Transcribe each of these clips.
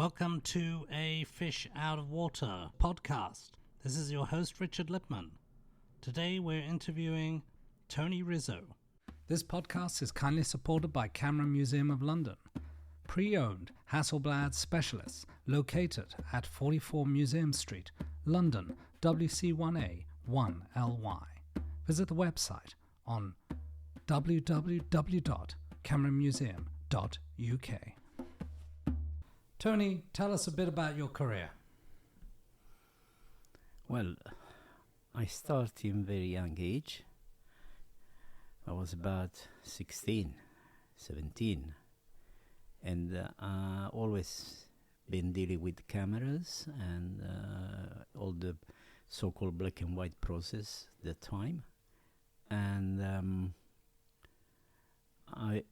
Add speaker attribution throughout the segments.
Speaker 1: Welcome to a Fish Out of Water podcast. This is your host, Richard Lipman. Today we're interviewing Tony Rizzo. This podcast is kindly supported by Camera Museum of London, pre-owned Hasselblad specialists located at 44 Museum Street, London, WC1A 1LY. Visit the website on www.cameramuseum.uk. Tony, tell us a bit about your career.
Speaker 2: Well, I started in very young age. I was about 16, 17, and I always been dealing with cameras and all the so-called black and white process at that time. And I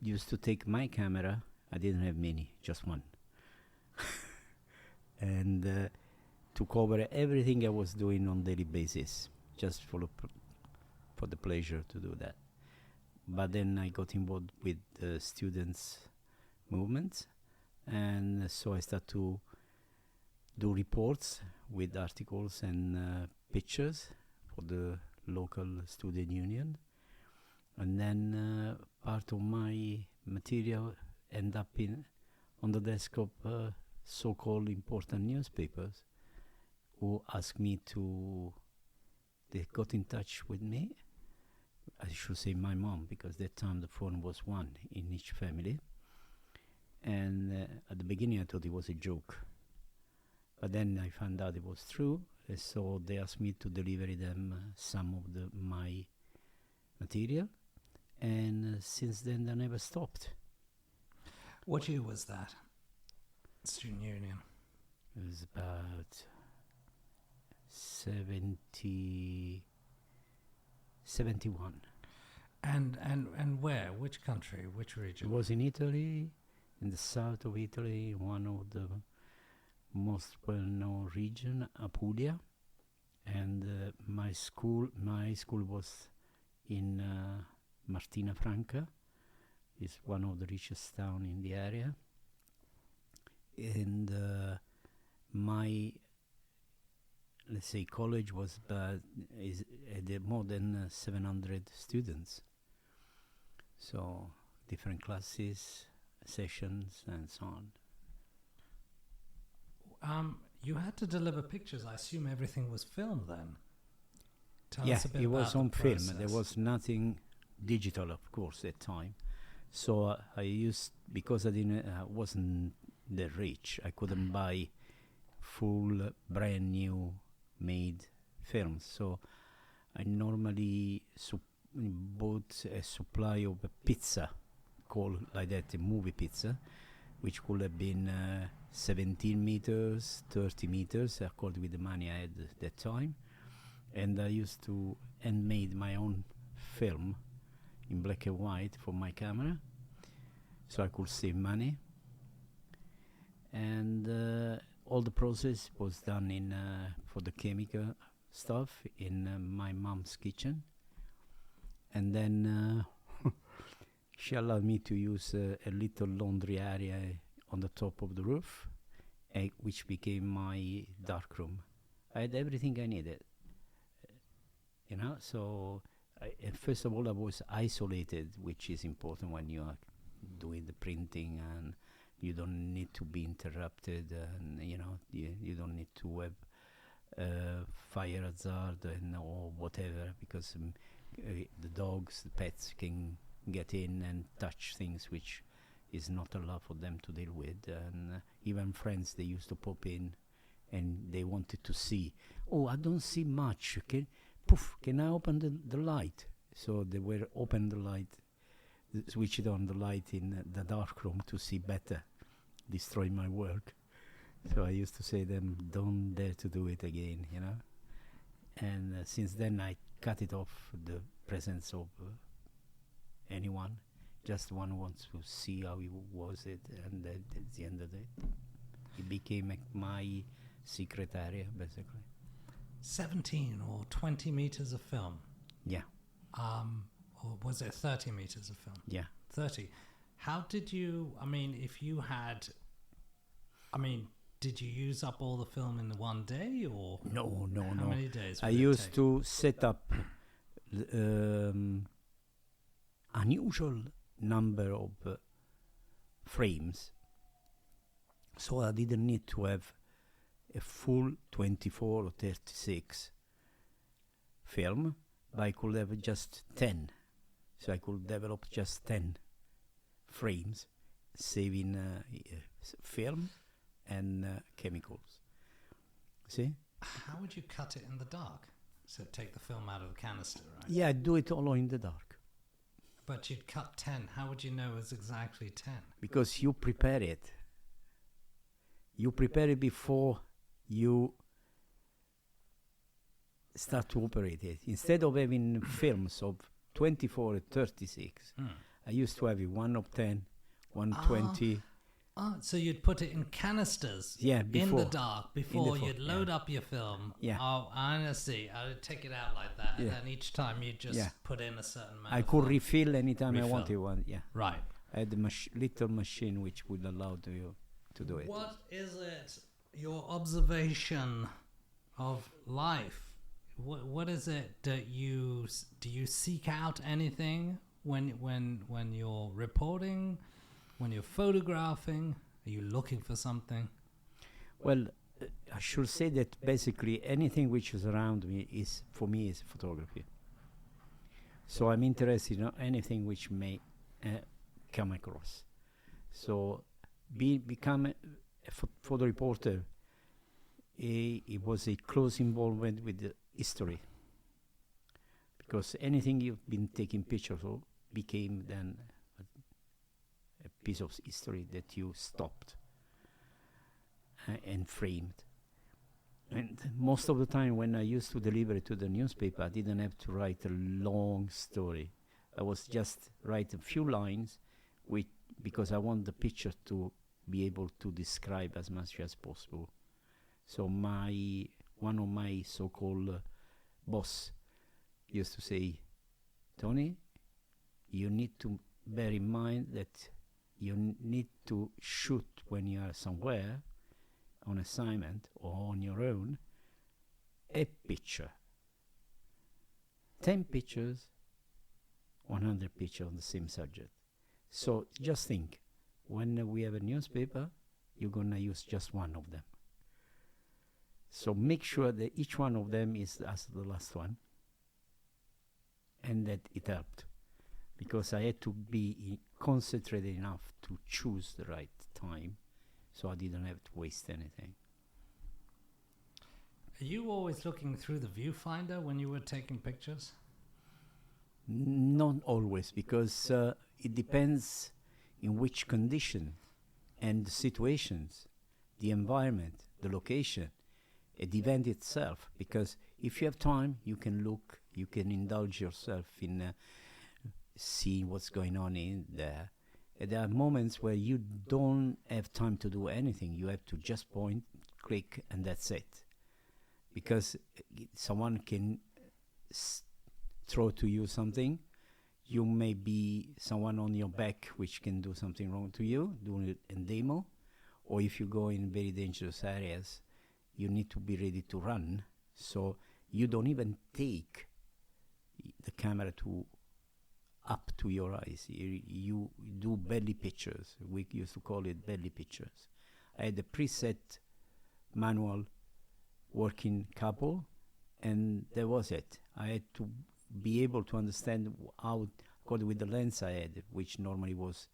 Speaker 2: used to take my camera. I didn't have many, just one. And to cover everything I was doing on daily basis, just for the pleasure to do that. But then I got involved with the students' movement, and so I started to do reports with articles and pictures for the local student union. And then part of my material ended up on the desk of so-called important newspapers, who asked me they got in touch with me. I should say my mom, because that time the phone was one in each family. And at the beginning I thought it was a joke. But then I found out it was true, so they asked me to deliver them some of my material. And since then I never stopped.
Speaker 1: What year was that? Student Union.
Speaker 2: It was about 71.
Speaker 1: And where? Which country? Which region?
Speaker 2: It was in Italy, in the south of Italy, one of the most well-known region, Apulia. And my school was in Martina Franca. It's one of the richest town in the area. And my, let's say, college had more than 700 students. So different classes, sessions, and so on.
Speaker 1: You had to deliver pictures. I assume everything was filmed then. Tell
Speaker 2: us
Speaker 1: a bit
Speaker 2: it
Speaker 1: about
Speaker 2: was on
Speaker 1: the
Speaker 2: film.
Speaker 1: process.
Speaker 2: There was nothing digital, of course, at that time. So I used, because I wasn't the rich, I couldn't buy full brand new made films. So I normally bought a supply of a pizza, called like that, a movie pizza, which could have been 17 meters, 30 meters, according with the money I had at that time. And I used to handmade my own film in black and white for my camera, so I could save money. And all the process was done for the chemical stuff in my mom's kitchen. And then she allowed me to use a little laundry area on the top of the roof, which became my dark room. I had everything I needed, so first of all I was isolated, which is important when you are doing the printing, and you don't need to be interrupted, and you don't need to have fire hazard or whatever, because the dogs, the pets can get in and touch things which is not allowed for them to deal with. And even friends, they used to pop in and they wanted to see, I don't see much, can I open the light? So they were open the light, switched on the light in the dark room to see better, destroy my work. So I used to say to them, don't dare to do it again, And since then I cut it off, the presence of anyone. Just one wants to see how it was and at the end of it, it became my secret area, basically.
Speaker 1: 17 or 20 meters of film?
Speaker 2: Yeah.
Speaker 1: Or was it 30 meters of film?
Speaker 2: Yeah.
Speaker 1: 30. How did you, if you had I mean, did you use up all the film in one day, or
Speaker 2: No.
Speaker 1: how many days?
Speaker 2: I
Speaker 1: would it
Speaker 2: used
Speaker 1: take?
Speaker 2: to set up unusual number of frames, so I didn't need to have a full 24 or 36 film, but I could have just 10. So I could develop just 10 frames, saving film and chemicals. See?
Speaker 1: How would you cut it in the dark? So take the film out of the canister, right?
Speaker 2: Yeah, I do it all in the dark.
Speaker 1: But you'd cut 10. How would you know it's exactly 10?
Speaker 2: Because you prepare it. You prepare it before you start to operate it. Instead of having films of 24 or 36, I used to have it 1 of 10, 120.
Speaker 1: So you'd put it in canisters
Speaker 2: Yeah,
Speaker 1: in
Speaker 2: before.
Speaker 1: the dark before
Speaker 2: In the
Speaker 1: you'd load up your film.
Speaker 2: Yeah.
Speaker 1: Oh, I see. I'd take it out like that. And
Speaker 2: Yeah.
Speaker 1: then each time you'd just
Speaker 2: Yeah.
Speaker 1: put in a certain amount
Speaker 2: I
Speaker 1: of
Speaker 2: could
Speaker 1: film.
Speaker 2: refill anytime I
Speaker 1: Refill.
Speaker 2: wanted one. Yeah,
Speaker 1: Right.
Speaker 2: I had a little machine which would allow you to do it.
Speaker 1: What is it, your observation of life? What is it that do you seek out anything when you're reporting, when you're photographing? Are you looking for something?
Speaker 2: Well, I should say that basically anything which is around me is, for me, is photography. So I'm interested in anything which may come across. So become a photo reporter. It was a close involvement with the history, because anything you've been taking pictures of became then a piece of history that you stopped and framed. And most of the time when I used to deliver it to the newspaper, I didn't have to write a long story. I was just write a few lines because I want the picture to be able to describe as much as possible. So one of my so-called boss used to say, Tony, you need to bear in mind that you need to shoot when you are somewhere on assignment or on your own a picture. 10 pictures, 100 pictures on the same subject. So just think, when we have a newspaper, you're going to use just one of them. So make sure that each one of them is as the last one, and that it helped, because I had to be concentrated enough to choose the right time, so I didn't have to waste anything.
Speaker 1: Are you always looking through the viewfinder when you were taking pictures?
Speaker 2: Not always, because it depends in which condition and the situations, the environment, the location, the event itself. Because if you have time, you can look, you can indulge yourself in seeing what's going on in there. There are moments where you don't have time to do anything. You have to just point, click, and that's it. Because someone can throw to you something. You may be someone on your back which can do something wrong to you, doing it in demo. Or if you go in very dangerous areas, you need to be ready to run. So you don't even take the camera up to your eyes. You do belly pictures. We used to call it belly pictures. I had a preset manual working couple, and that was it. I had to be able to understand how, according with the lens I had, which normally was,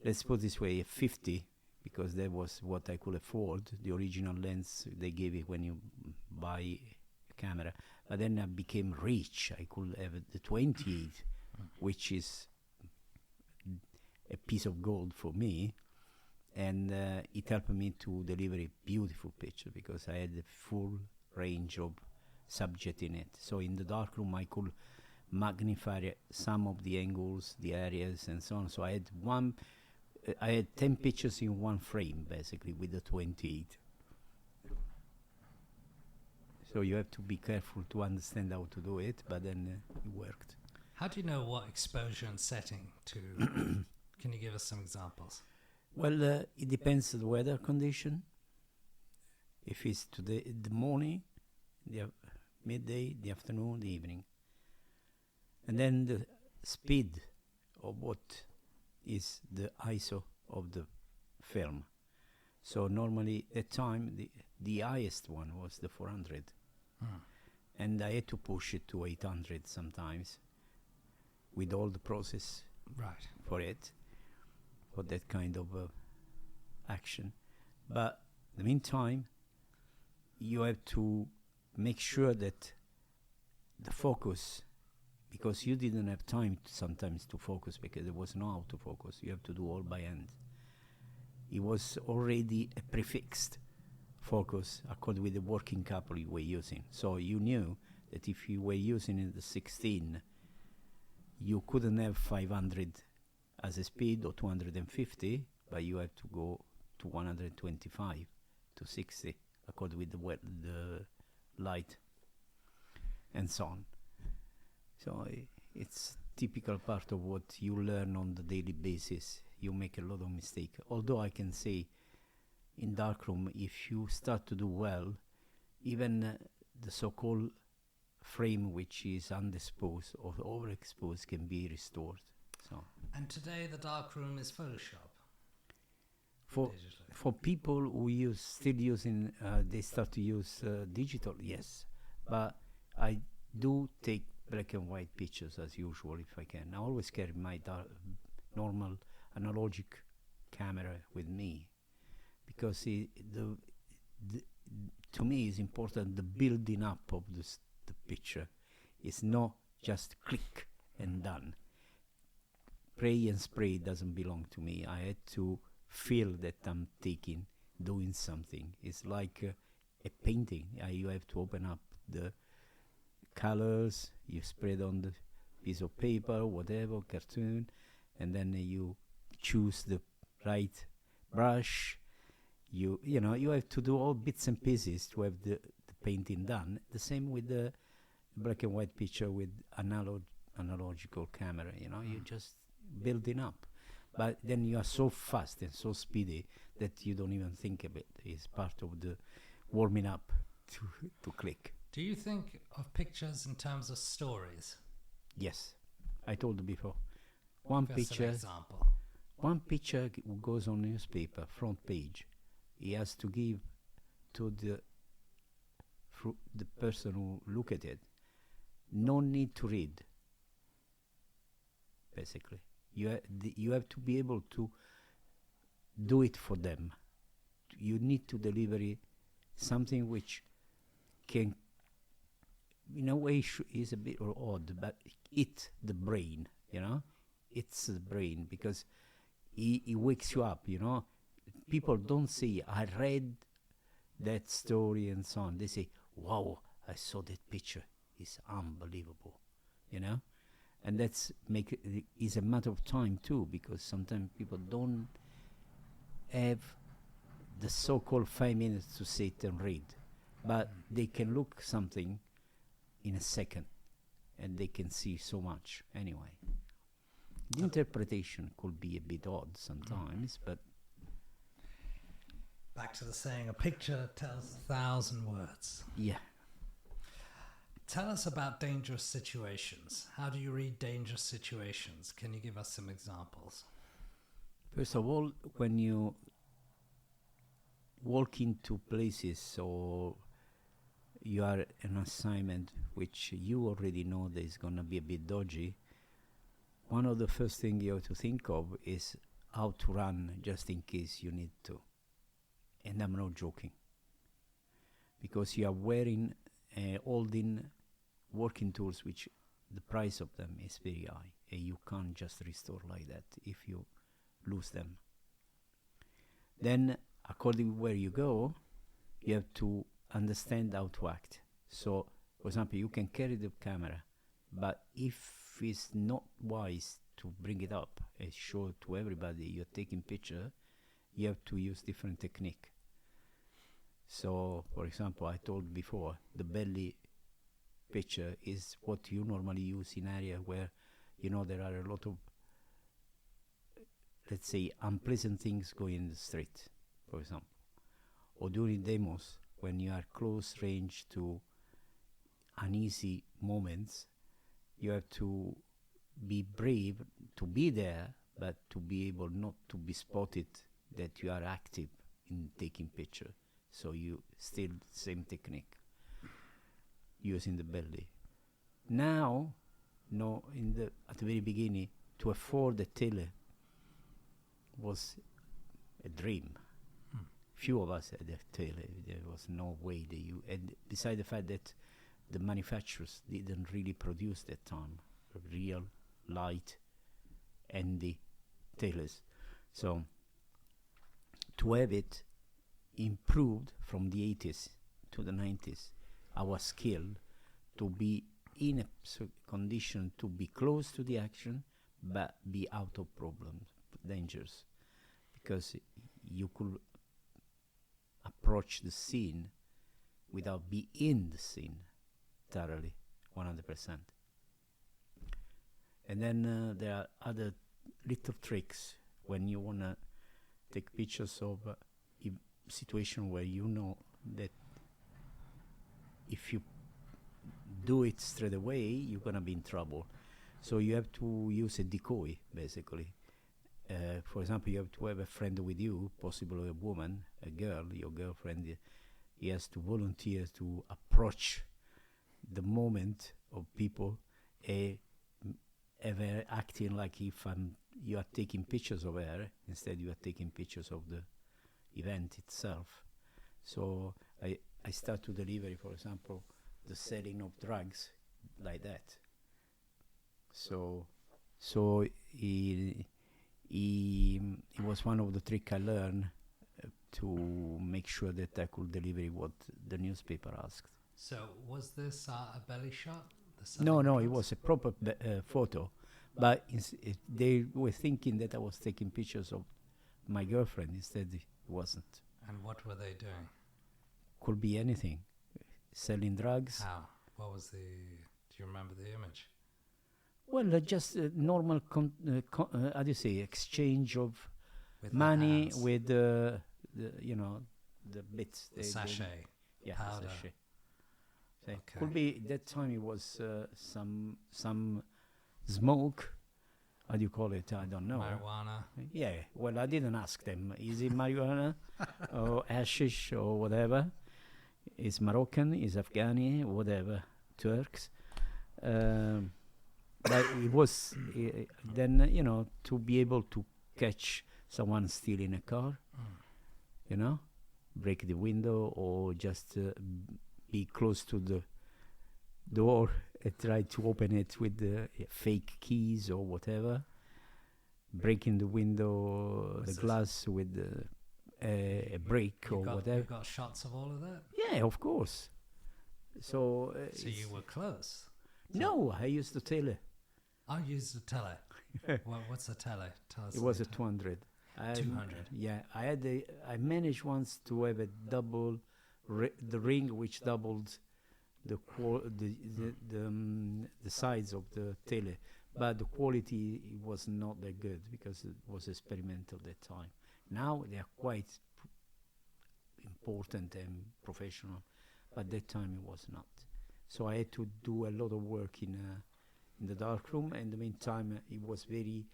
Speaker 2: let's put this way, a 50, because that was what I could afford. The original lens they gave it when you buy a camera. But then I became rich. I could have the 28, which is a piece of gold for me. And it helped me to deliver a beautiful picture, because I had a full range of subject in it. So in the darkroom I could magnify some of the angles, the areas, and so on. So I had 10 pictures in one frame, basically, with the 28. So you have to be careful to understand how to do it, but then it worked.
Speaker 1: How do you know what exposure and setting to... Can you give us some examples?
Speaker 2: Well, it depends on the weather condition. If it's today, the morning, midday, the afternoon, the evening. And then the speed of what is the ISO of the film. So normally at time the highest one was the 400. And I had to push it to 800 sometimes with all the process for it, for that kind of action. But in the meantime, you have to make sure that the focus, because you didn't have time sometimes to focus because there was no autofocus. You have to do all by hand. It was already a prefixed focus according with the working couple you were using. So you knew that if you were using the 16, you couldn't have 500 as a speed or 250, but you had to go to 125 to 60 according with the light and so on. So it's typical part of what you learn on the daily basis. You make a lot of mistake. Although I can say in darkroom, if you start to do well, even the so-called frame which is underexposed or overexposed can be restored. So.
Speaker 1: And today the darkroom is Photoshop.
Speaker 2: For people who still using, they start to use digital, yes. But I do take black and white pictures as usual if I can. I always carry my normal analogic camera with me, because to me it's important the building up of the picture. It's not just click and done. Pray and spray doesn't belong to me. I had to feel that I'm doing something. It's like a painting. You have to open up the colors, you spread on the piece of paper, whatever, cartoon, and then you choose the right brush. You have to do all bits and pieces to have the painting done. The same with the black and white picture with analogical camera. You just building up. But then you are so fast and so speedy that you don't even think of it. It's part of the warming up to click.
Speaker 1: Do you think of pictures in terms of stories?
Speaker 2: Yes, I told you before. One picture goes on newspaper, front page. He has to give to the person who look at it. No need to read, basically. You have to be able to do it for them. You need to deliver something which can, in a way, is a bit odd, but it's the brain, It's the brain, because it wakes you up, People don't say, I read that story and so on. They say, wow, I saw that picture. It's unbelievable, And that's is a matter of time too, because sometimes people don't have the so-called 5 minutes to sit and read, but they can look something in a second, and they can see so much anyway. The interpretation could be a bit odd sometimes, but
Speaker 1: back to the saying, a picture tells 1,000 words.
Speaker 2: Yeah.
Speaker 1: Tell us about dangerous situations. How do you read dangerous situations? Can you give us some examples?
Speaker 2: First of all, when you walk into places or you are an assignment which you already know that is going to be a bit dodgy, one of the first things you have to think of is how to run just in case you need to. And I'm not joking. Because you are wearing holding working tools which the price of them is very high, and you can't just restore like that if you lose them. Then, according to where you go, you have to understand how to act. So, for example, you can carry the camera, but if it's not wise to bring it up and show to everybody you're taking picture, you have to use different technique. So, for example, I told before, the belly picture is what you normally use in area where, there are a lot of let's say, unpleasant things going in the street, for example, or during demos when you are close range to uneasy moments. You have to be brave to be there, but to be able not to be spotted that you are active in taking picture. So you still same technique using the belly. Now, no, at the very beginning, to afford the tele was a dream. Few of us had a tele. There was no way that you. And beside the fact that the manufacturers didn't really produce that time real light handy teles, so to have it improved from the 80s to the 90s, our skill to be in a condition to be close to the action but be out of problems, dangers, because you could approach the scene without be in the scene thoroughly 100%. And then there are other little tricks when you want to take pictures of a situation where you know that if you do it straight away, you're going to be in trouble. So you have to use a decoy, basically. For example, you have to have a friend with you, possibly a woman, a girl, your girlfriend. He has to volunteer to approach the moment of people, ever acting like if you are taking pictures of her, instead you are taking pictures of the event itself. So I start to deliver, for example, the selling of drugs like that. So it was one of the tricks I learned to make sure that I could deliver what the newspaper asked.
Speaker 1: So was this a belly shot?
Speaker 2: No, it was a proper photo. But they were thinking that I was taking pictures of my girlfriend. Instead, it wasn't.
Speaker 1: And what were they doing?
Speaker 2: Could be anything. Selling drugs.
Speaker 1: How? What was do you remember the image?
Speaker 2: Well, just normal, how do you say, exchange of
Speaker 1: With
Speaker 2: money with the bits.
Speaker 1: The sachet.
Speaker 2: Yeah,
Speaker 1: powder.
Speaker 2: sachet. So
Speaker 1: Okay.
Speaker 2: could be, that time it was some smoke. How do you call it? I don't know.
Speaker 1: Marijuana.
Speaker 2: Yeah, well, I didn't ask them. Is it marijuana or hashish or whatever? Is Moroccan, is Afghani, whatever, Turks. But it was then, to be able to catch someone stealing a car, break the window or just be close to the door and try to open it with the fake keys or whatever, breaking the window, the glass with a brake or whatever.
Speaker 1: You got shots of all of that?
Speaker 2: Yeah, of course. So
Speaker 1: you were close.
Speaker 2: No, I used the tele.
Speaker 1: I used the tele. What's the tele? Tell us.
Speaker 2: It was a 200.
Speaker 1: 200.
Speaker 2: Yeah, I managed once to have a double, the ring which doubled the size of the tele, but the quality was not that good because it was experimental at that time. Now they are quite important and professional, but that time it was not. So I had to do a lot of work in the darkroom. In the meantime, it was very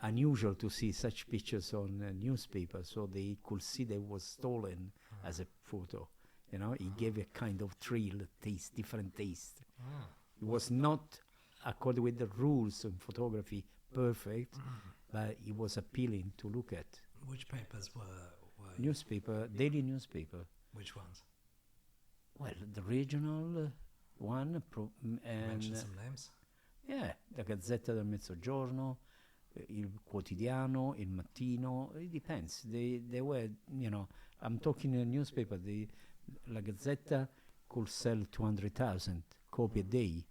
Speaker 2: unusual to see such pictures on newspaper, so they could see they was stolen as a photo. It gave a kind of thrill, taste, different taste. It was not, according with the rules of photography, perfect, but it was appealing to look at.
Speaker 1: Which papers were
Speaker 2: Newspaper, daily newspaper.
Speaker 1: Which ones?
Speaker 2: Well, the regional one.
Speaker 1: Mention some names.
Speaker 2: Yeah, la Gazzetta del Mezzogiorno, il Quotidiano, il Mattino. It depends. They were, I'm talking a newspaper. La Gazzetta could sell 200,000 copy a day.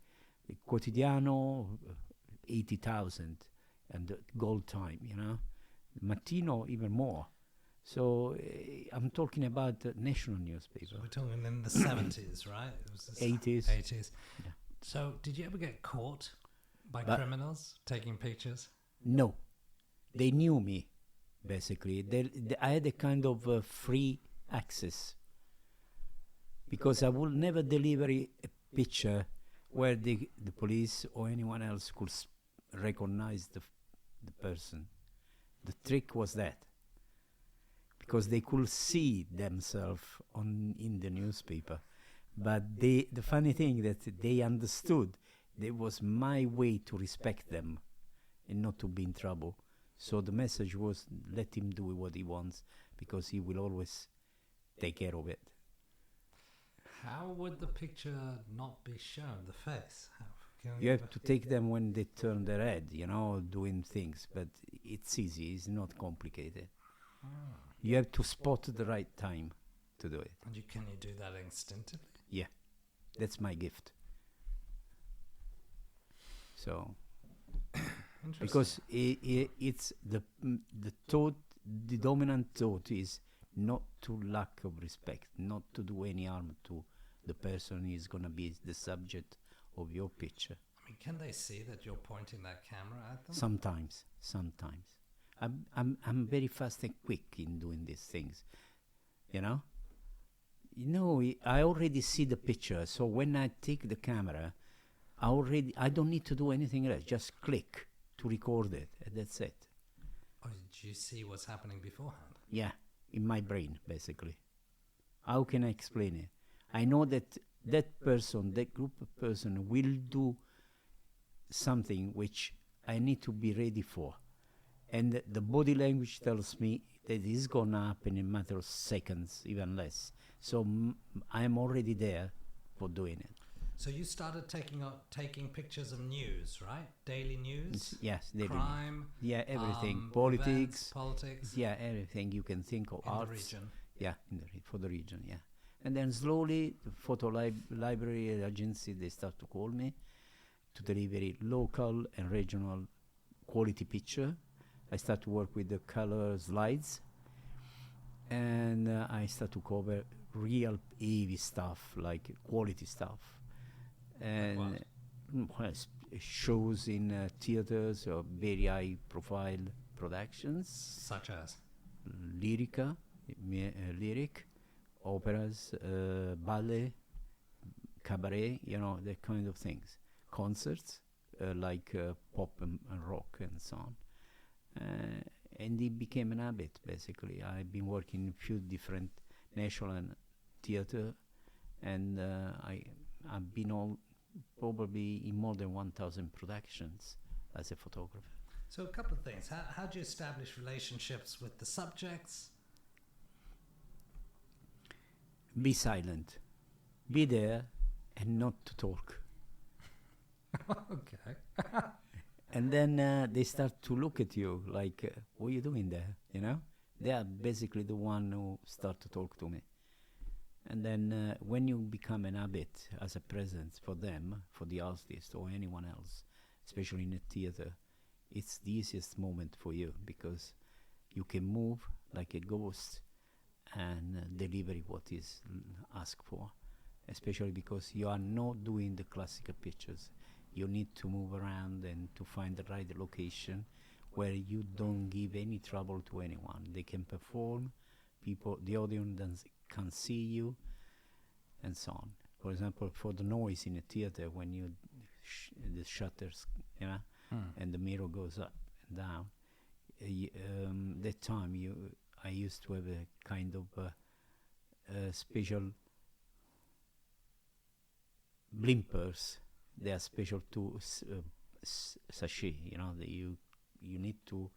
Speaker 2: Il Quotidiano 80,000, and gold time. Mattino even more. So I'm talking about national newspaper.
Speaker 1: So we're talking in the 70s, right? It was the
Speaker 2: 80s.
Speaker 1: 80s.
Speaker 2: Yeah.
Speaker 1: So did you ever get caught by criminals taking pictures?
Speaker 2: No. they knew me, basically. I had a kind of free access, because I would never deliver a picture where the police or anyone else could recognize the person. The trick was that, because they could see themselves in the newspaper. But the funny thing that they understood, that was my way to respect them and not to be in trouble. So the message was, let him do what he wants, because he will always take care of it.
Speaker 1: How would the picture not be shown, the face?
Speaker 2: You have to take them when they turn their head, doing things. But it's easy, it's not complicated.
Speaker 1: Ah.
Speaker 2: You have to spot the right time to do it.
Speaker 1: And can you do that instinctively?
Speaker 2: Yeah, that's my gift. So, because it's the thought, the dominant thought is not to lack of respect, not to do any harm to the person who is going to be the subject of your picture.
Speaker 1: I mean, can they see that you're pointing that camera at them?
Speaker 2: Sometimes. I'm very fast and quick in doing these things, I already see the picture, so when I take the camera, I don't need to do anything else, just click to record it, and that's it.
Speaker 1: Oh, do you see what's happening beforehand?
Speaker 2: Yeah, in my brain, basically. How can I explain it? I know that person, that group of person will do something which I need to be ready for. And the body language tells me that it's going to happen in a matter of seconds, even less. So I'm already there for doing it.
Speaker 1: So you started taking pictures of news, right? Daily news?
Speaker 2: Yes, daily.
Speaker 1: Crime?
Speaker 2: Yeah, everything. Politics.
Speaker 1: Politics?
Speaker 2: Yeah, everything you can think of.
Speaker 1: In
Speaker 2: arts.
Speaker 1: The region?
Speaker 2: Yeah, for the region, yeah. And then slowly, the photo library agency, they start to call me to deliver local and regional quality picture. I start to work with the color slides, and I start to cover real heavy stuff, like quality stuff. And shows in theaters or very high profile productions.
Speaker 1: Such as?
Speaker 2: Lyric, operas, ballet, cabaret, that kind of things. Concerts, like pop and rock and so on. And it became an habit, basically. I've been working in a few different national theater, and I've been probably in more than 1,000 productions as a photographer.
Speaker 1: So a couple of things. How do you establish relationships with the subjects?
Speaker 2: Be silent. Be there and not to talk.
Speaker 1: Okay.
Speaker 2: And then they start to look at you like, what are you doing there? They are basically the one who start to talk to me. And then when you become an habit as a presence for them, for the artist or anyone else, especially in a theater, it's the easiest moment for you, because you can move like a ghost and deliver what is asked for, especially because you are not doing the classical pictures. You need to move around and to find the right location where you don't give any trouble to anyone. They can perform, the audience can see you, and so on. For example, for the noise in a theater, when you the shutters, and the mirror goes up and down, that time I used to have a kind of special blimpers. They are special to sachet, that you need to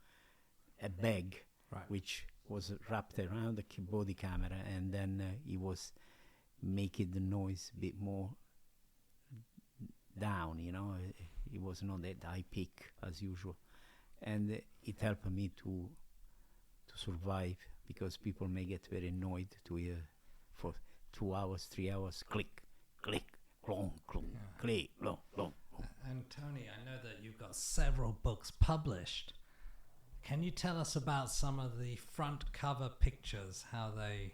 Speaker 2: a bag,
Speaker 1: right,
Speaker 2: which was wrapped around the body camera, and then it was making the noise a bit more down, it was not that high peak as usual, and it helped me to survive, because people may get very annoyed to hear for 2 hours, 3 hours, click, click, clong, clong, click, clong, clong.
Speaker 1: And Tony, I know that you've got several books published. Can you tell us about some of the front cover pictures, how they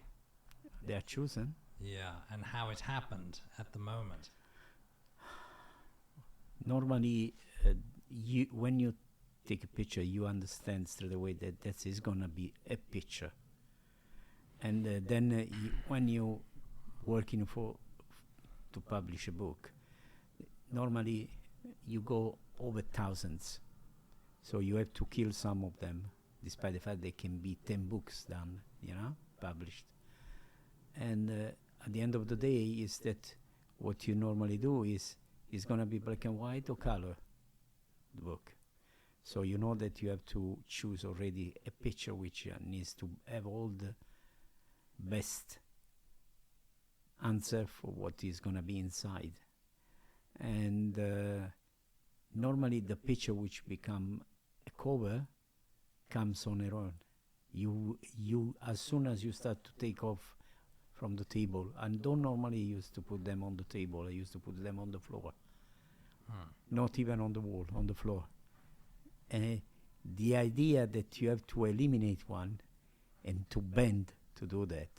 Speaker 2: are chosen?
Speaker 1: Yeah, and how it happened at the moment.
Speaker 2: Normally, when you take a picture, you understand straight away that that is gonna be a picture. And then when you working to publish a book, normally you go over thousands, so you have to kill some of them, despite the fact there can be 10 books done, published. And at the end of the day, is that what you normally do is going to be black and white or color, the book. So you know that you have to choose already a picture which needs to have all the best answer for what is going to be inside. And normally the picture which become a cover comes on their own. You as soon as you start to take off from the table, and don't normally used to put them on the table, I used to put them on the floor. Not even on the wall, on the floor. And the idea that you have to eliminate one and to bend to do that,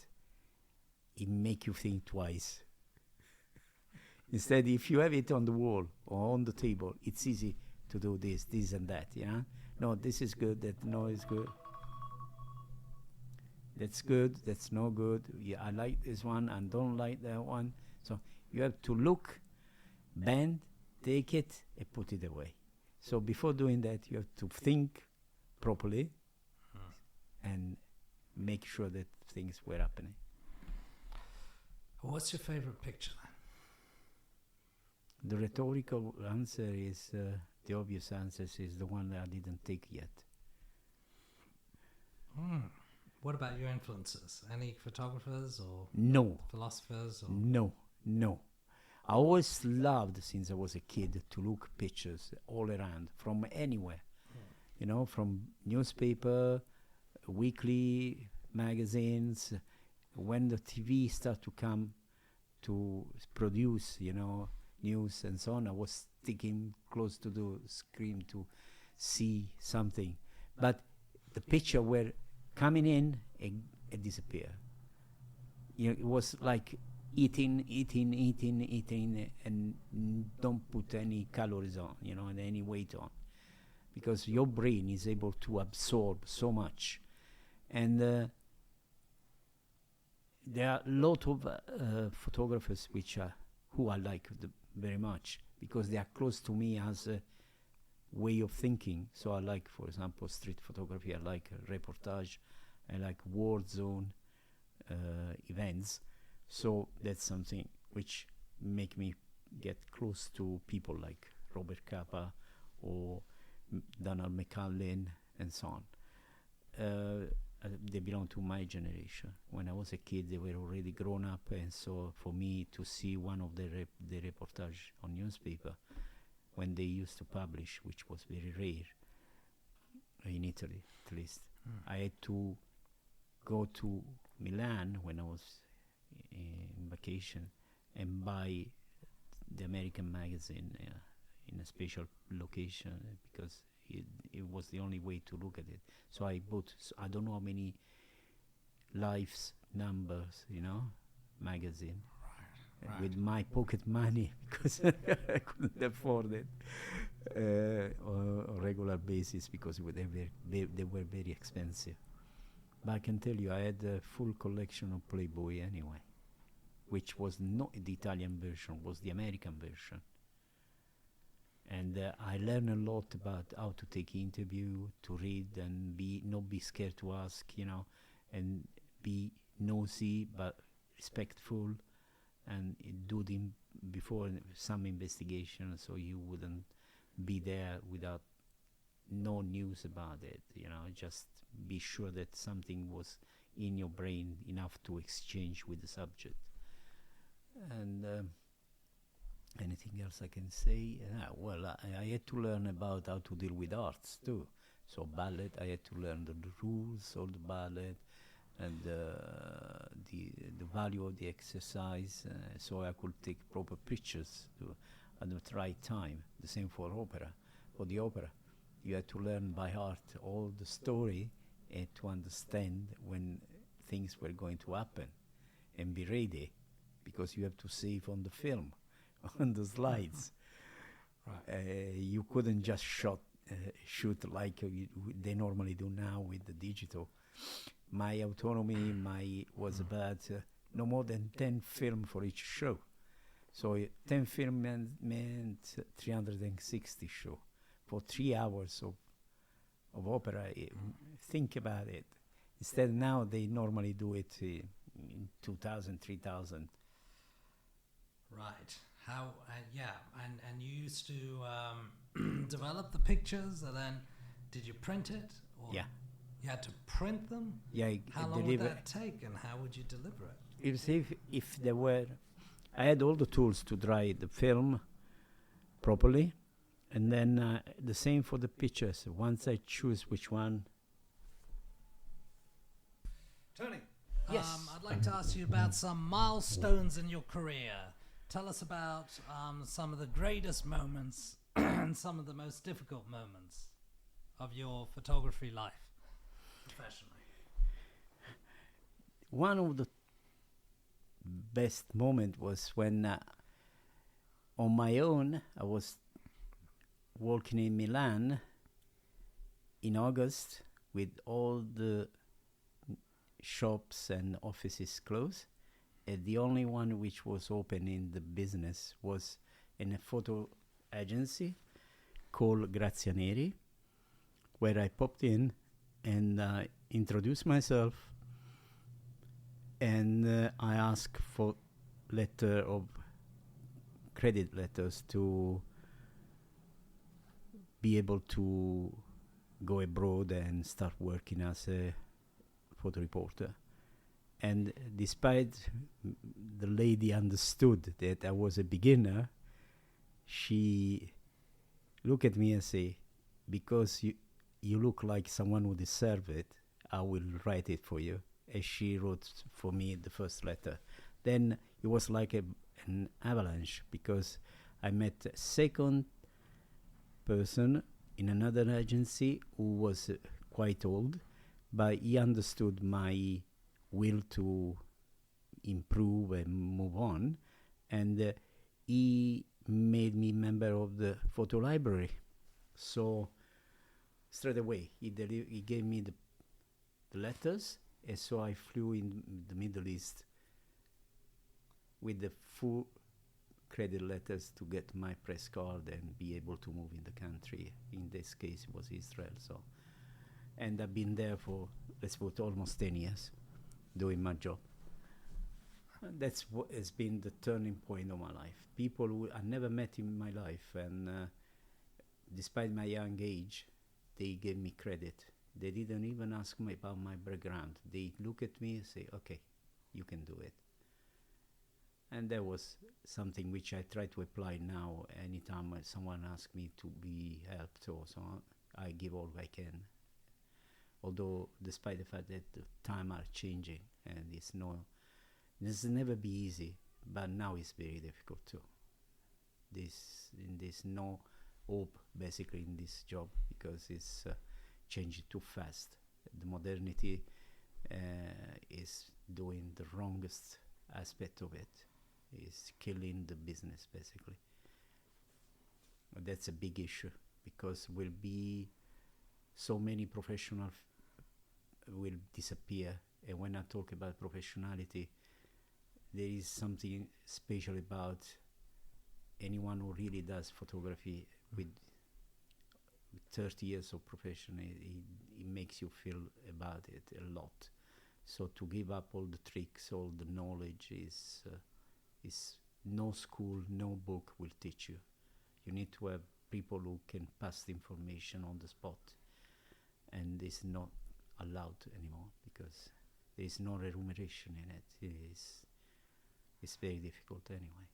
Speaker 2: it make you think twice. Instead, if you have it on the wall or on the table, it's easy to do this and that, No, this is good, that no is good. That's good, that's no good. Yeah, I like this one and don't like that one. So you have to look, bend, take it, and put it away. So before doing that, you have to think properly and make sure that things were happening.
Speaker 1: What's your favorite picture then?
Speaker 2: The rhetorical answer is, the obvious answer is the one that I didn't take yet.
Speaker 1: What about your influences? Any photographers or
Speaker 2: No.
Speaker 1: philosophers? Or
Speaker 2: No. I always loved, since I was a kid, to look pictures all around, from anywhere. From newspaper, weekly magazines. When the TV started to come to produce, news and so on, I was sticking close to the screen to see something. But the picture were coming in and disappear. It was like eating, and don't put any calories on, and any weight on, because your brain is able to absorb so much. And there are a lot of photographers who I like very much, because they are close to me as a way of thinking. So I like, for example, street photography, I like reportage, I like war zone events. So that's something which make me get close to people like Robert Capa or Donald McCullin and so on. They belong to my generation. When I was a kid, they were already grown up, and so for me to see one of the reportage on newspaper when they used to publish, which was very rare in Italy at least, I had to go to Milan when I was in vacation and buy the American magazine in a special location, because it was the only way to look at it. So I bought, I don't know how many Life's numbers, magazine,
Speaker 1: right.
Speaker 2: with my pocket money, because I couldn't afford it on a regular basis, because they were very expensive. But I can tell you, I had a full collection of Playboy anyway, which was not the Italian version, was the American version. And I learned a lot about how to take interview, to read, and not be scared to ask, and be nosy but respectful, and do before some investigation, so you wouldn't be there without no news about it. Just be sure that something was in your brain enough to exchange with the subject. And anything else I can say? Well, I had to learn about how to deal with arts too. So ballet, I had to learn the rules of the ballet, and the value of the exercise, so I could take proper pictures at the right time. The same for opera. For the opera, you had to learn by heart all the story and to understand when things were going to happen, and be ready, because you have to save on the film, on the slides.
Speaker 1: Right.
Speaker 2: You couldn't just shot shoot like they normally do now with the digital. My autonomy was about no more than 10 film for each show. So 10 film meant 360 show for 3 hours of opera. Think about it. Instead, now they normally do it in 2,000, 3,000.
Speaker 1: Right. How? And you used to develop the pictures, and then did you print it? Or
Speaker 2: Yeah.
Speaker 1: You had to print them?
Speaker 2: Yeah.
Speaker 1: How long would that take, and how would you deliver it?
Speaker 2: If there were, I had all the tools to dry the film properly, and then the same for the pictures. Once I choose which one.
Speaker 1: Tony,
Speaker 2: Yes.
Speaker 1: I'd like to ask you about some milestones in your career. Tell us about some of the greatest moments and some of the most difficult moments of your photography life, professionally.
Speaker 2: One of the best moment was when on my own I was walking in Milan in August with all the shops and offices closed, and the only one which was open in the business was in a photo agency called Grazianeri, where I popped in and introduced myself, and I asked for credit letters to be able to go abroad and start working as a photo reporter. And despite the lady understood that I was a beginner, she looked at me and said, because you look like someone who deserves it, I will write it for you. And she wrote for me the first letter. Then it was like an avalanche, because I met a second person in another agency who was quite old, but he understood my will to improve and move on, and he made me member of the photo library. So straight away he gave me the letters, and so I flew in the Middle East with the full credit letters to get my press card and be able to move in the country. In this case it was Israel. So, and I've been there for, let's put, almost 10 years doing my job. And that's what has been the turning point of my life. People who I never met in my life, and despite my young age, they gave me credit. They didn't even ask me about my background. They look at me and say, okay, you can do it. And that was something which I try to apply now. Anytime someone asks me to be helped or so on, I give all I can. Although, despite the fact that the time are changing, and this never be easy, but now it's very difficult too. There's no hope basically in this job, because it's changing too fast. The modernity is doing the wrongest aspect of it. Is killing the business basically. That's a big issue, because will be so many professionals will disappear. And when I talk about professionality, there is something special about anyone who really does photography with 30 years of profession. It makes you feel about it a lot. So to give up all the tricks, all the knowledge is no school, no book will teach you. You need to have people who can pass the information on the spot, and it's not allowed anymore because there is no remuneration in it. It's very difficult anyway.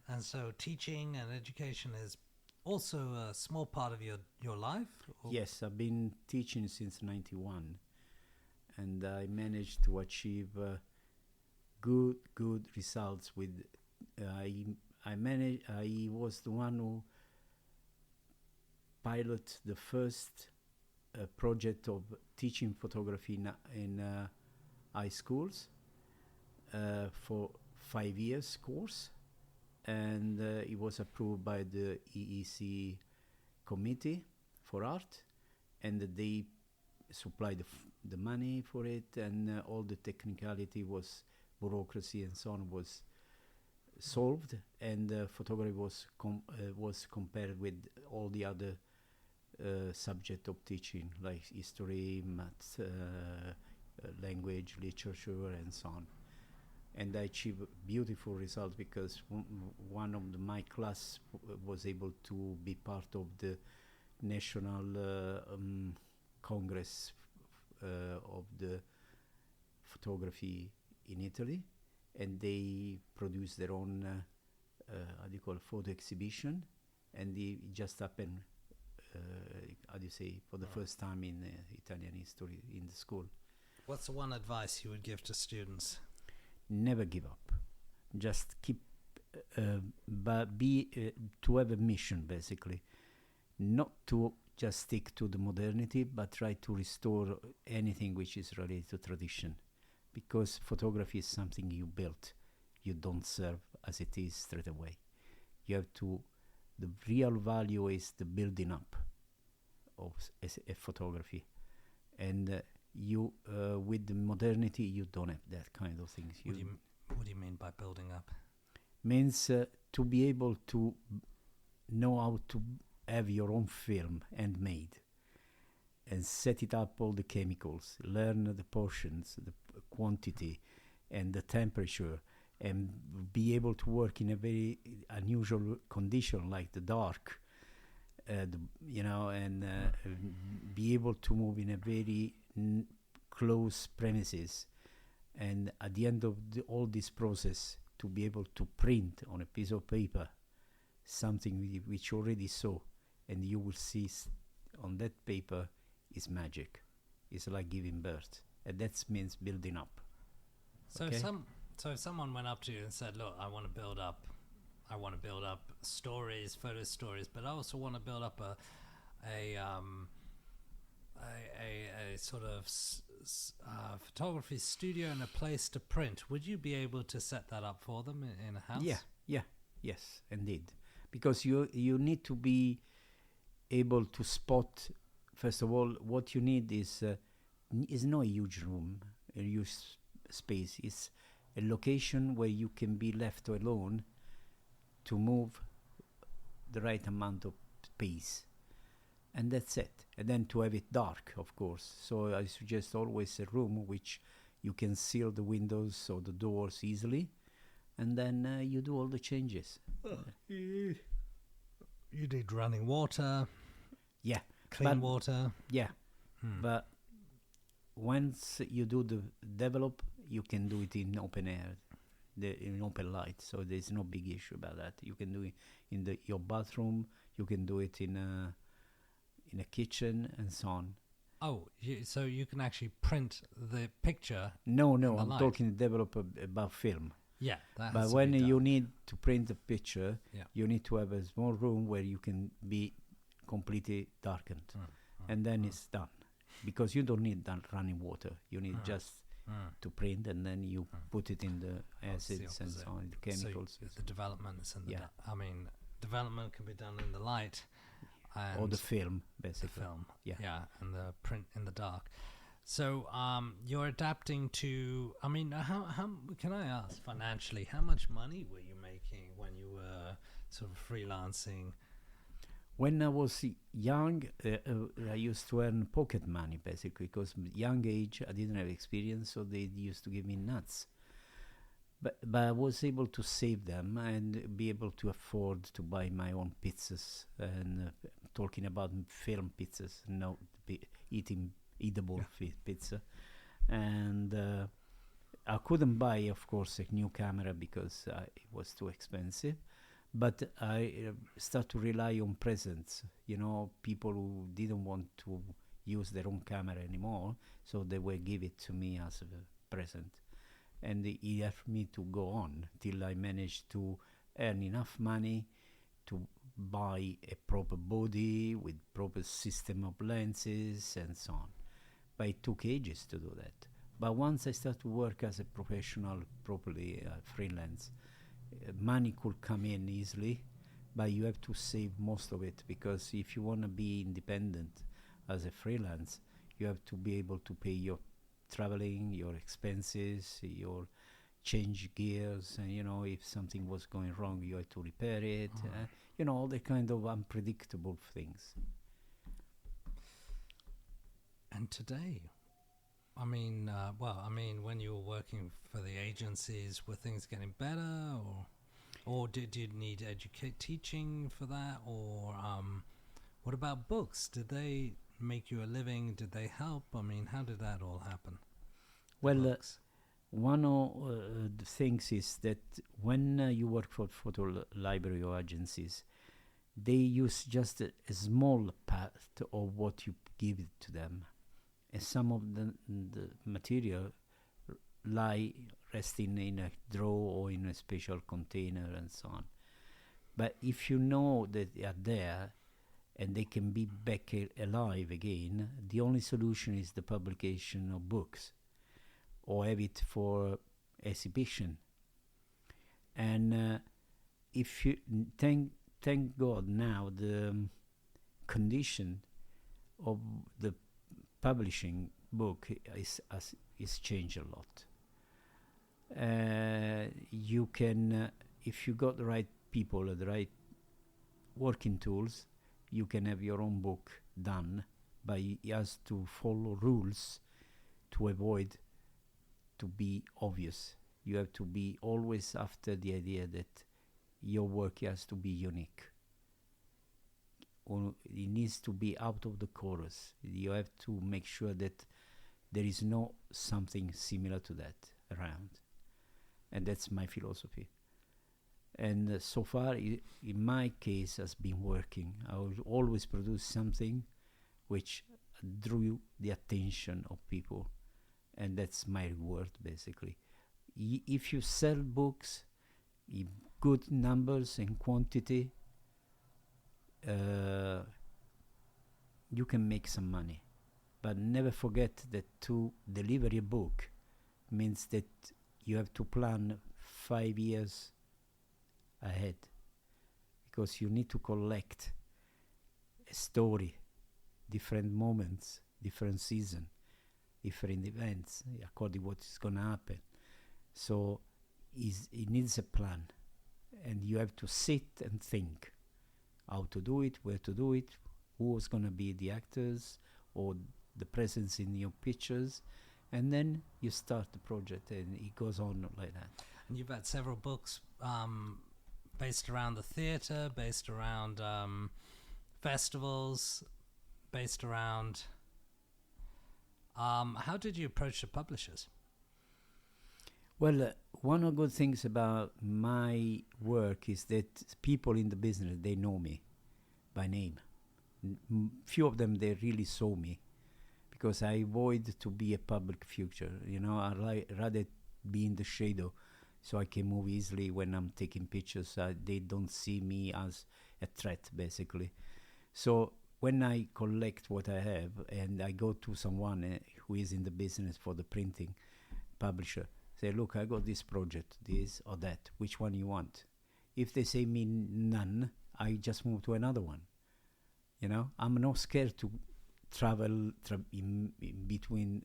Speaker 1: And so teaching and education is also a small part of your life? Or?
Speaker 2: Yes, I've been teaching since 91, and I managed to achieve good results with I was the one who piloted the first project of teaching photography in high schools for 5 years course, and it was approved by the EEC committee for art, and they supply the money for it, and all the technicality was bureaucracy and so on was solved, and photography was compared with all the other subject of teaching, like history, math, language, literature, and so on. And I achieved beautiful results because one of my class was able to be part of the national congress of the photography in Italy, and they produced their own how do you call it, photo exhibition, and it just happened how do you say, for the first time in Italian history in the school.
Speaker 1: What's the one advice you would give to students?
Speaker 2: Never give up. Just keep, but to have a mission, basically. Not to just stick to the modernity, but try to restore anything which is related to tradition. Because photography is something you built. You don't serve as it is straight away. You have to, the real value is the building up of a photography. And you, with the modernity, you don't have that kind of things.
Speaker 1: What do you mean by building up?
Speaker 2: Means to be able to know how to have your own film handmade and set it up, all the chemicals, learn the portions, the quantity and the temperature, and be able to work in a very unusual condition like the dark, and be able to move in a very close premises, and at the end of all this process to be able to print on a piece of paper something which you already saw, and you will see on that paper is magic. It's like giving birth, and that means building up.
Speaker 1: So
Speaker 2: okay?
Speaker 1: So if someone went up to you and said, look, I want to build up stories, photo stories, but I also want to build up a sort of photography studio and a place to print, would you be able to set that up for them in a house?
Speaker 2: Yes, indeed. Because you need to be able to spot, first of all, what you need is no huge room, a huge space. It's a location where you can be left alone to move the right amount of space. And that's it. And then to have it dark, of course. So I suggest always a room which you can seal the windows or the doors easily, and then you do all the changes.
Speaker 1: You need running water.
Speaker 2: Yeah.
Speaker 1: Clean water.
Speaker 2: Yeah. But once you do the develop, you can do it in open air, in open light. So there's no big issue about that. You can do it in your bathroom. You can do it in a kitchen and so on.
Speaker 1: Oh, so you can actually print the picture?
Speaker 2: No, I'm talking develop about film.
Speaker 1: Yeah,
Speaker 2: but when you need to print the picture, you need to have a small room where you can be completely darkened, and then it's done. Because you don't need that running water. You need just to print, and then you put it in the acids and so on, the chemicals.
Speaker 1: So the developments and development can be done in the light.
Speaker 2: Or the film, basically.
Speaker 1: The film, and the print in the dark. So you're adapting to, how can I ask, financially, how much money were you making when you were sort of freelancing?
Speaker 2: When I was young, I used to earn pocket money, basically, because young age, I didn't have experience, so they used to give me nuts. But I was able to save them and be able to afford to buy my own pizzas, and talking about film pizzas, eatable pizza. And I couldn't buy, of course, a new camera because it was too expensive. But I start to rely on presents, people who didn't want to use their own camera anymore, so they will give it to me as a present. And it helped me to go on till I managed to earn enough money to buy a proper body with proper system of lenses and so on. But it took ages to do that. But once I started to work as a professional, properly freelance, money could come in easily, but you have to save most of it, because if you want to be independent as a freelance, you have to be able to pay your traveling, your expenses, your change gears, and if something was going wrong, you had to repair it. All the kind of unpredictable things.
Speaker 1: And today, when you were working for the agencies, were things getting better, or did you need teaching for that, or what about books? Did they make you a living? Did they help? How did that all happen?
Speaker 2: Well, one of the things is that when you work for photo library or agencies, they use just a small part of what you give to them, and some of the material lie resting in a drawer or in a special container and so on. But if you know that they are there and they can be back alive again, the only solution is the publication of books, or have it for exhibition. And if you thank God now, the condition of the publishing book is changed a lot. You can, if you got the right people, the right working tools, you can have your own book done, but you has to follow rules to avoid to be obvious. You have to be always after the idea that your work has to be unique. Or it needs to be out of the chorus. You have to make sure that there is no something similar to that around. And that's my philosophy. And so far, in my case, has been working. I will always produce something which drew the attention of people. And that's my reward, basically. If you sell books in good numbers and quantity, you can make some money. But never forget that to deliver a book means that you have to plan 5 years ahead, because you need to collect a story, different moments, different season, different events, according to what is going to happen. So it needs a plan, and you have to sit and think how to do it, where to do it, who's going to be the actors or the presence in your pictures, and then you start the project, and it goes on like that.
Speaker 1: And you've had several books based around the theatre, based around festivals, based around... how did you approach the publishers?
Speaker 2: Well, one of the good things about my work is that people in the business, they know me by name. Few of them, they really saw me, because I avoid to be a public figure. I rather be in the shadow, so I can move easily when I'm taking pictures. They don't see me as a threat, basically. So when I collect what I have and I go to someone who is in the business for the printing publisher, say, look, I got this project, this or that, which one you want? If they say me none, I just move to another one. I'm not scared to travel in between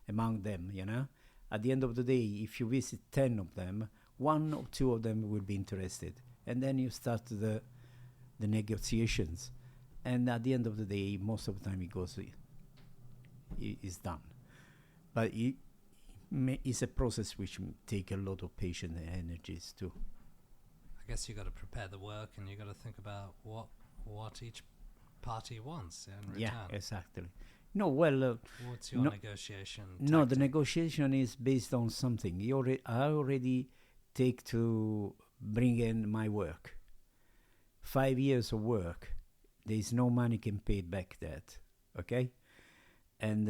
Speaker 2: among them, At the end of the day, if you visit 10 of them, 1 or 2 of them will be interested. And then you start the negotiations. And at the end of the day, most of the time it's done. But it's a process which take a lot of patience and energies too.
Speaker 1: I guess you got to prepare the work, and you got to think about what each party wants in return.
Speaker 2: Yeah, exactly. No, well...
Speaker 1: what's your negotiation tactic?
Speaker 2: No, the negotiation is based on something. I already take to bring in my work. 5 years of work. There is no money can pay back that. Okay? And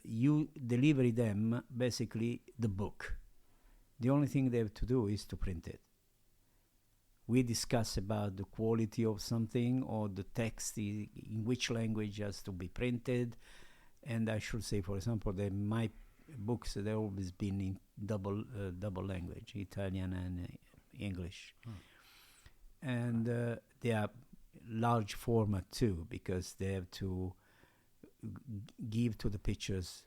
Speaker 2: you deliver them, basically, the book. The only thing they have to do is to print it. We discuss about the quality of something, or the text, in which language has to be printed. And I should say, for example, that my books, they've always been in double language, Italian and English. and they are large format too, because they have to give to the pictures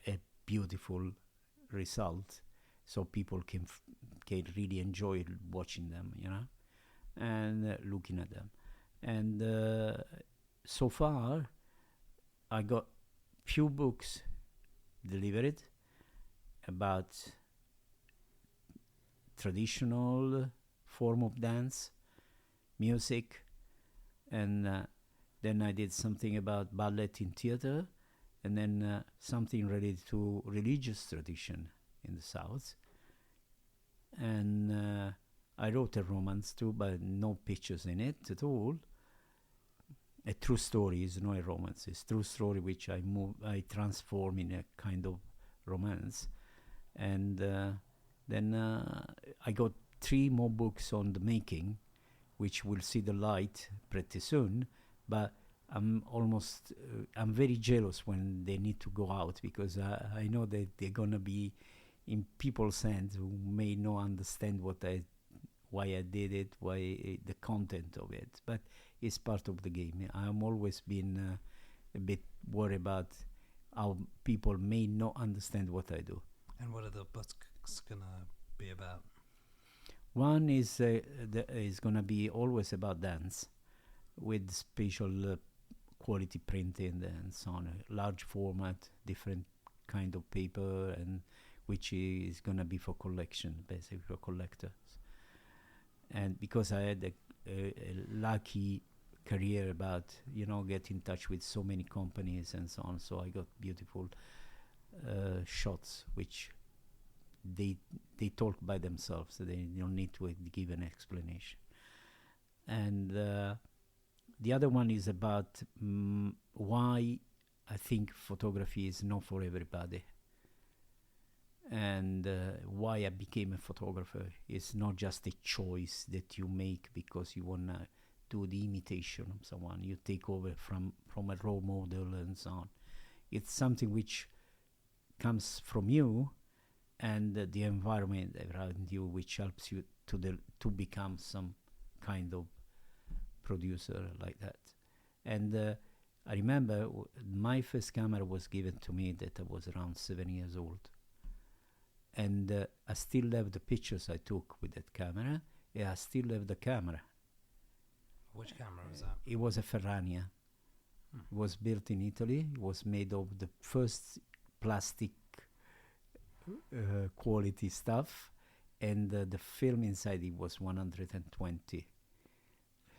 Speaker 2: a beautiful result, so people can really enjoy watching them, and looking at them. And so far, I got few books delivered about traditional form of dance, music, and then I did something about ballet in theater, and then something related to religious tradition in the South. And I wrote a romance too, but no pictures in it at all. A true story is not a romance. It's true story which I transform in a kind of romance. And then I got 3 more books on the making, which will see the light pretty soon. But I'm very jealous when they need to go out, because I know that they're gonna be in people's hands who may not understand why I did it, why the content of it. But it's part of the game. I'm always been a bit worried about how people may not understand what I do.
Speaker 1: And what are the books gonna be about?
Speaker 2: One is gonna be always about dance, with special quality printing and so on, a large format, different kind of paper, and which is gonna be for collection, basically for collectors. And because I had a lucky career about get in touch with so many companies and so on, so I got beautiful shots which they talk by themselves, so they don't need to give an explanation. And the other one is about why I think photography is not for everybody, and why I became a photographer. It's not just a choice that you make because you want to do the imitation of someone. You take over from a role model and so on. It's something which comes from you and the environment around you, which helps you to become some kind of producer like that. And I remember my first camera was given to me that I was around 7 years old. And I still have the pictures I took with that camera. Yeah, I still have the camera.
Speaker 1: Which camera was that?
Speaker 2: It was a Ferrania. It was built in Italy. It was made of the first plastic quality stuff. And the film inside it was 120.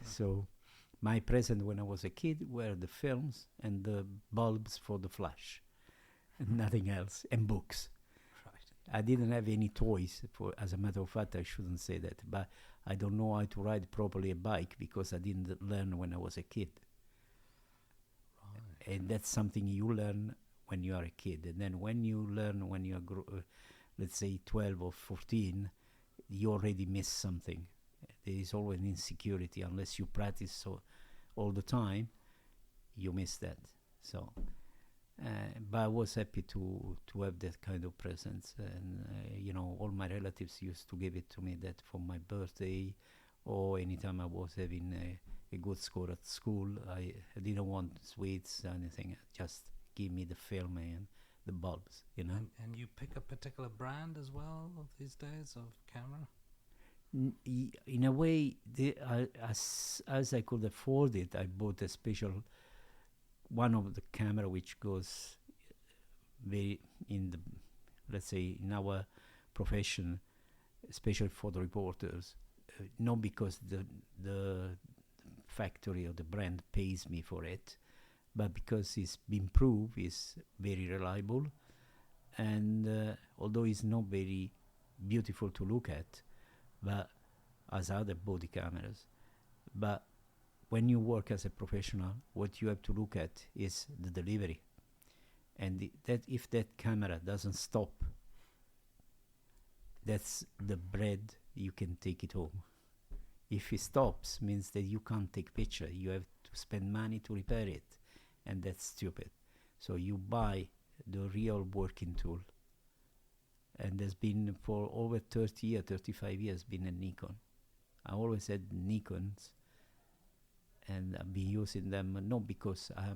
Speaker 2: So my present when I was a kid were the films and the bulbs for the flash. And nothing else. And books. I didn't have any toys. As a matter of fact, I shouldn't say that, but I don't know how to ride properly a bike because I didn't learn when I was a kid. Right. And that's something you learn when you are a kid. And then when you learn when you are, let's say, 12 or 14, you already miss something. There is always an insecurity. Unless you practice all the time, you miss that. So... but I was happy to have that kind of presence, and all my relatives used to give it to me that for my birthday, or anytime I was having a good score at school. I didn't want sweets or anything. Just give me the film and the bulbs,
Speaker 1: And you pick a particular brand as well these days of camera?
Speaker 2: In a way, as I could afford it, I bought a special one of the camera which goes very in the, let's say, in our profession, especially for the reporters, not because the factory or the brand pays me for it, but because it's been proved it's very reliable, and although it's not very beautiful to look at, but as other body cameras, but when you work as a professional, what you have to look at is the delivery. And that if that camera doesn't stop, that's the bread, you can take it home. If it stops, means that you can't take picture. You have to spend money to repair it. And that's stupid. So you buy the real working tool. And there's been for over 30 years, 35 years, been a Nikon. I always had Nikons, and I've been using them not because I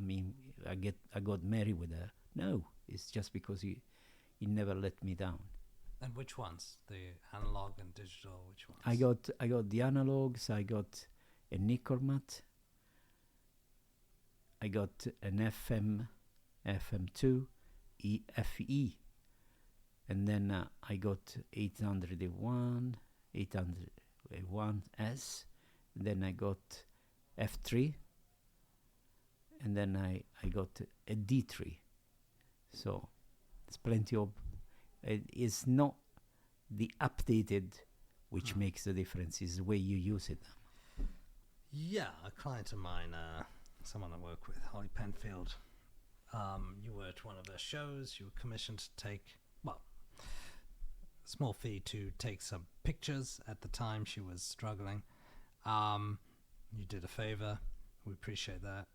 Speaker 2: got married with her. No, it's just because he never let me down.
Speaker 1: And which ones? The analog and digital, which ones?
Speaker 2: I got the analogs, I got a Nicormat, I got an FM2 FE, and then I got 801, 801S, then I got F3, and then I got a D3. So it's plenty of. It's not the updated which makes the difference. It's the way you use it.
Speaker 1: Yeah, a client of mine, someone I work with, Holly Penfield. You were at one of her shows. You were commissioned to take, well, a small fee to take some pictures. At the time, she was struggling. You did a favor. We appreciate that.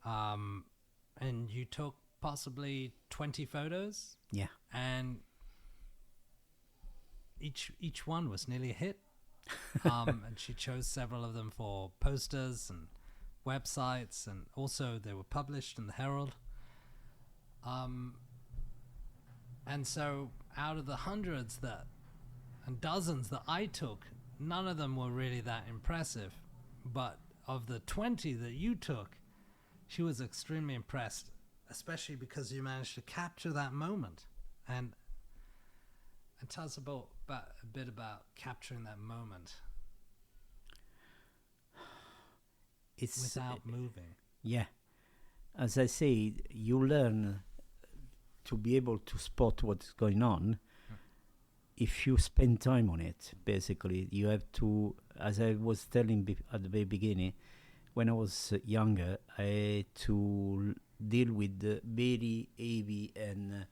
Speaker 1: And you took possibly 20 photos.
Speaker 2: Yeah.
Speaker 1: And each one was nearly a hit. And she chose several of them for posters and websites, and also they were published in the Herald. And so out of the hundreds and dozens that I took, none of them were really that impressive. But of the 20 that you took, she was extremely impressed, especially because you managed to capture that moment. And tell us about a bit about capturing that moment. It's without moving.
Speaker 2: Yeah. As I say, you learn to be able to spot what's going on. If you spend time on it, basically, you have to, as I was telling at the very beginning, when I was younger, I had to deal with the very heavy and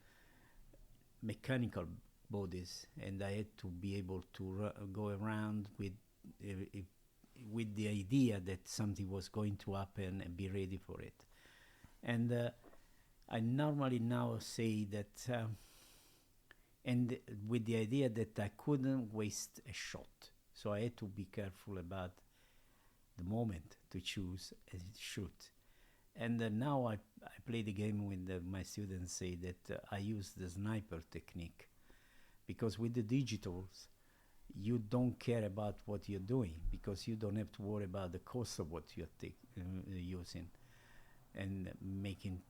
Speaker 2: mechanical bodies, and I had to be able to go around with the idea that something was going to happen and be ready for it. And I normally now say that, and with the idea that I couldn't waste a shot, so I had to be careful about the moment to choose and shoot. And now I play the game with my students, say that I use the sniper technique, because with the digitals, you don't care about what you're doing, because you don't have to worry about the cost of what you're using and making,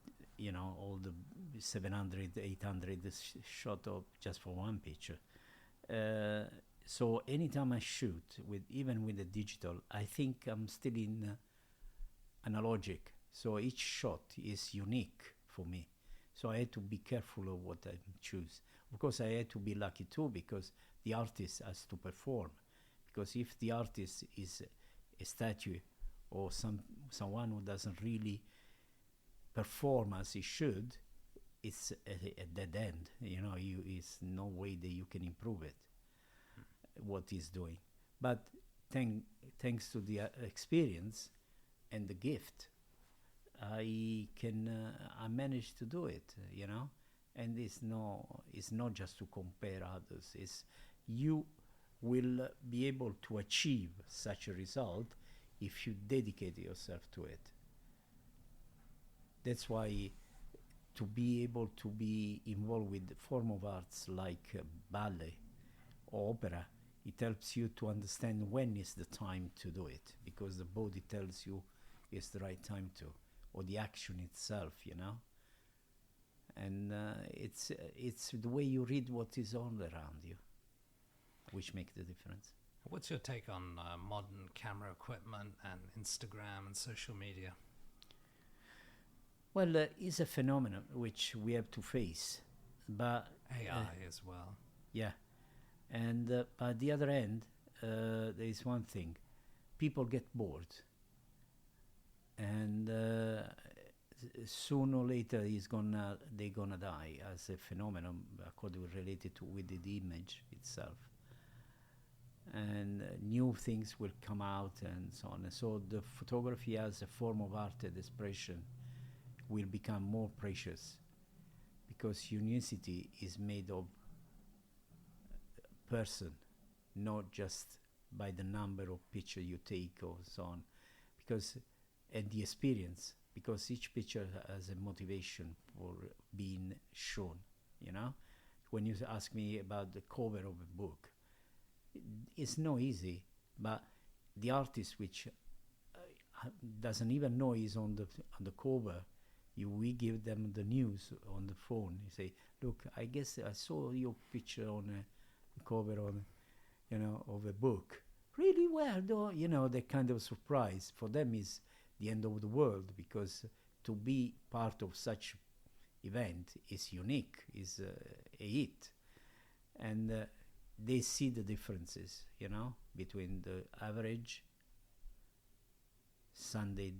Speaker 2: all the 700, 800 shot of just for one picture. So anytime I shoot, even with the digital, I think I'm still in analogic. So each shot is unique for me. So I had to be careful of what I choose. Of course, I had to be lucky too, because the artist has to perform. Because if the artist is a statue or someone who doesn't really perform as he should, it's a dead end. It's no way that you can improve it, what he's doing. But thanks to the experience and the gift, I managed to do it, and it's not just to compare others. It's you will be able to achieve such a result if you dedicate yourself to it. That's why to be able to be involved with the form of arts like ballet or opera, it helps you to understand when is the time to do it, because the body tells you it's the right time to, or the action itself, and it's the way you read what is all around you which makes the difference.
Speaker 1: What's your take on modern camera equipment and Instagram and social media?
Speaker 2: Well, it's a phenomenon which we have to face, but
Speaker 1: AI as well.
Speaker 2: Yeah, and at the other end, there is one thing: people get bored, and sooner or later they're gonna die as a phenomenon, according related to with the image itself, and new things will come out and so on. And so the photography as a form of art and expression will become more precious, because unicity is made of person, not just by the number of picture you take or so on, because and the experience, because each picture has a motivation for being shown. When you ask me about the cover of a book, it's not easy, but the artist which doesn't even know is on the cover, we give them the news on the phone. You say, look, I guess I saw your picture on a cover of a book. Really? Well, though, that kind of surprise for them is the end of the world, because to be part of such event is unique, is a hit, and they see the differences, between the average Saturday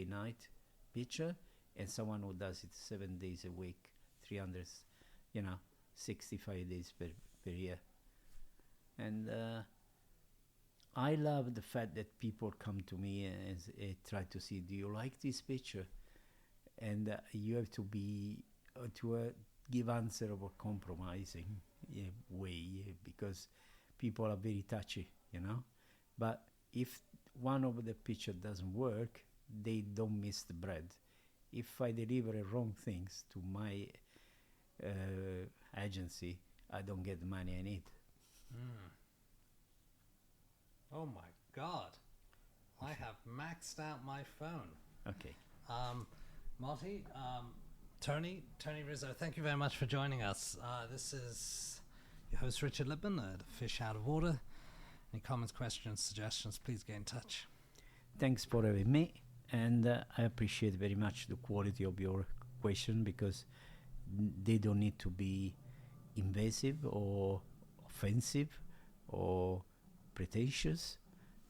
Speaker 2: night picture and someone who does it 7 days a week, 365 days per year. And I love the fact that people come to me and try to see, do you like this picture? And you have to be give answer of a compromising way, because people are very touchy, But if one of the picture doesn't work, they don't miss the bread. If I deliver wrong things to my agency, I don't get the money I need.
Speaker 1: Oh my God, I have maxed out my phone.
Speaker 2: Okay.
Speaker 1: Marty, Tony Rizzo, thank you very much for joining us. This is your host, Richard Lippman, at Fish Out of Water. Any comments, questions, suggestions, please get in touch.
Speaker 2: Thanks for having me, and I appreciate very much the quality of your question, because they don't need to be invasive or offensive or pretentious,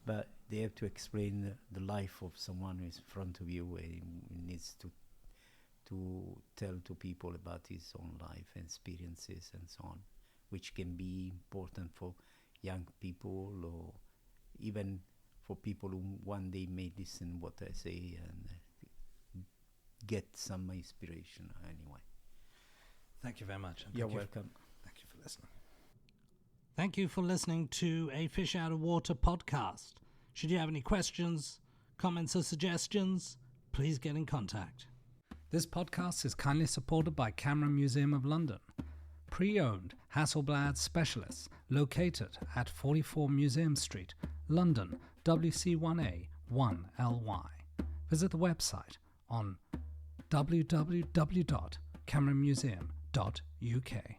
Speaker 2: but they have to explain the life of someone who is in front of you, and needs to tell to people about his own life and experiences and so on, which can be important for young people, or even for people who one day may listen what I say and get some inspiration anyway.
Speaker 1: Thank you very much.
Speaker 2: You're welcome.
Speaker 1: Thank you for listening. Thank you for listening to a Fish Out of Water podcast. Should you have any questions, comments or suggestions, please get in contact. This podcast is kindly supported by Camera Museum of London, pre-owned Hasselblad specialists located at 44 Museum Street, London, WC1A 1LY. Visit the website on www.cameramuseum.uk.